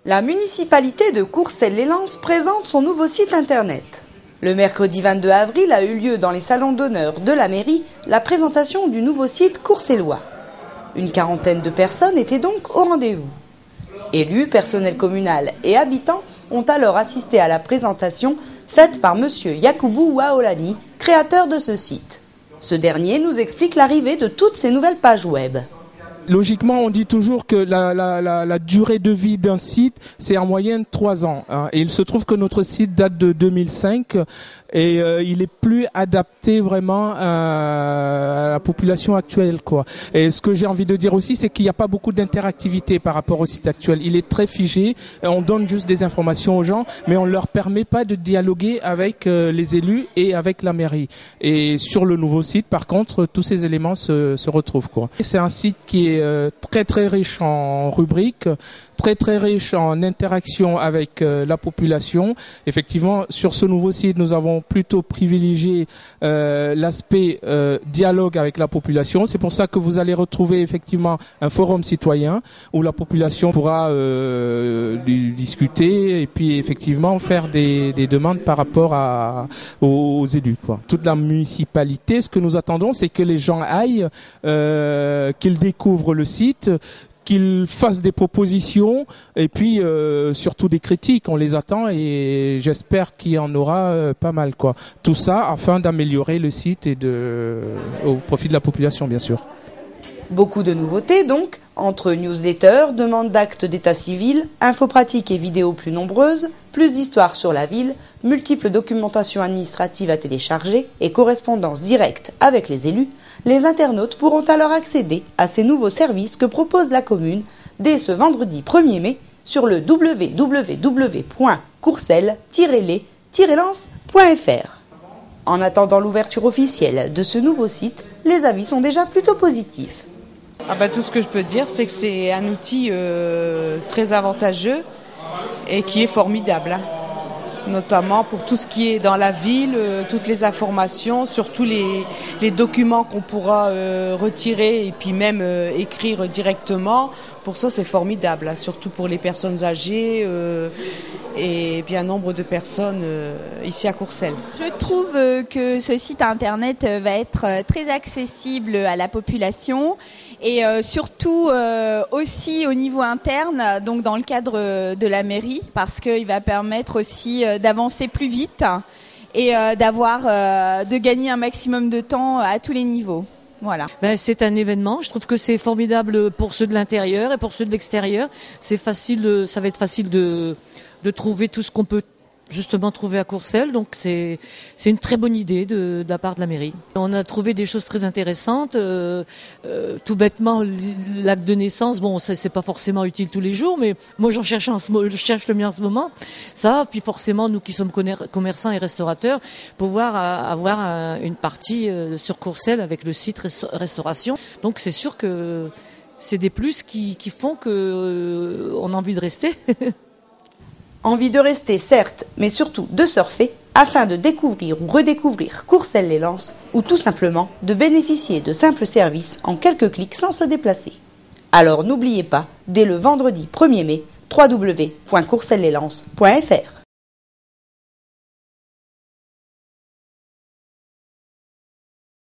La municipalité de Courcelles-lès-Lens présente son nouveau site internet. Le mercredi 22 avril a eu lieu dans les salons d'honneur de la mairie la présentation du nouveau site courcellois. Une quarantaine de personnes étaient donc au rendez-vous. Élus, personnel communal et habitants ont alors assisté à la présentation faite par M. Yacoubou Waolani, créateur de ce site. Ce dernier nous explique l'arrivée de toutes ces nouvelles pages web. Logiquement, on dit toujours que la durée de vie d'un site, c'est en moyenne 3 ans. Hein. Et il se trouve que notre site date de 2005 et il est plus adapté vraiment à la population actuelle, quoi. Et ce que j'ai envie de dire aussi, c'est qu'il n'y a pas beaucoup d'interactivité par rapport au site actuel. Il est très figé. On donne juste des informations aux gens, mais on ne leur permet pas de dialoguer avec les élus et avec la mairie. Et sur le nouveau site, par contre, tous ces éléments se retrouvent, quoi. C'est un site qui est très très riche en rubriques, très très riche en interaction avec la population. Effectivement, sur ce nouveau site, nous avons plutôt privilégié l'aspect dialogue avec la population. C'est pour ça que vous allez retrouver effectivement un forum citoyen où la population pourra discuter et puis effectivement faire des demandes par rapport aux élus, quoi. Toute la municipalité, ce que nous attendons, c'est que les gens aillent, qu'ils découvrent le site, qu'ils fassent des propositions et puis surtout des critiques. On les attend et j'espère qu'il y en aura pas mal, quoi. Tout ça afin d'améliorer le site et au profit de la population, bien sûr. Beaucoup de nouveautés donc, entre newsletters, demandes d'actes d'état civil, infos pratiques et vidéos plus nombreuses, plus d'histoires sur la ville, multiples documentations administratives à télécharger et correspondance directe avec les élus. Les internautes pourront alors accéder à ces nouveaux services que propose la commune dès ce vendredi 1er mai sur le www.courcelles-lens.fr. En attendant l'ouverture officielle de ce nouveau site, les avis sont déjà plutôt positifs. Tout ce que je peux dire, c'est que c'est un outil très avantageux et qui est formidable. Notamment pour tout ce qui est dans la ville, toutes les informations, surtout les documents qu'on pourra retirer et puis même écrire directement. Pour ça, c'est formidable, surtout pour les personnes âgées et puis un nombre de personnes ici à Courcelles. Je trouve que ce site internet va être très accessible à la population et surtout aussi au niveau interne, donc dans le cadre de la mairie, parce qu'il va permettre aussi d'avancer plus vite et de gagner un maximum de temps à tous les niveaux. Voilà. C'est un événement. Je trouve que c'est formidable pour ceux de l'intérieur et pour ceux de l'extérieur. Ça va être facile de trouver tout ce qu'on peut justement trouver à Courcelles. Donc c'est une très bonne idée de la part de la mairie. On a trouvé des choses très intéressantes. Tout bêtement, l'acte de naissance, c'est pas forcément utile tous les jours, mais moi je cherche le mien en ce moment. Ça, puis forcément nous qui sommes commerçants et restaurateurs, pouvoir avoir une partie sur Courcelles avec le site restauration. Donc c'est sûr que c'est des plus qui font que on a envie de rester. Envie de rester, certes, mais surtout de surfer, afin de découvrir ou redécouvrir Courcelles-lès-Lens, ou tout simplement de bénéficier de simples services en quelques clics sans se déplacer. Alors n'oubliez pas, dès le vendredi 1er mai, www.courcelles-lès-lens.fr.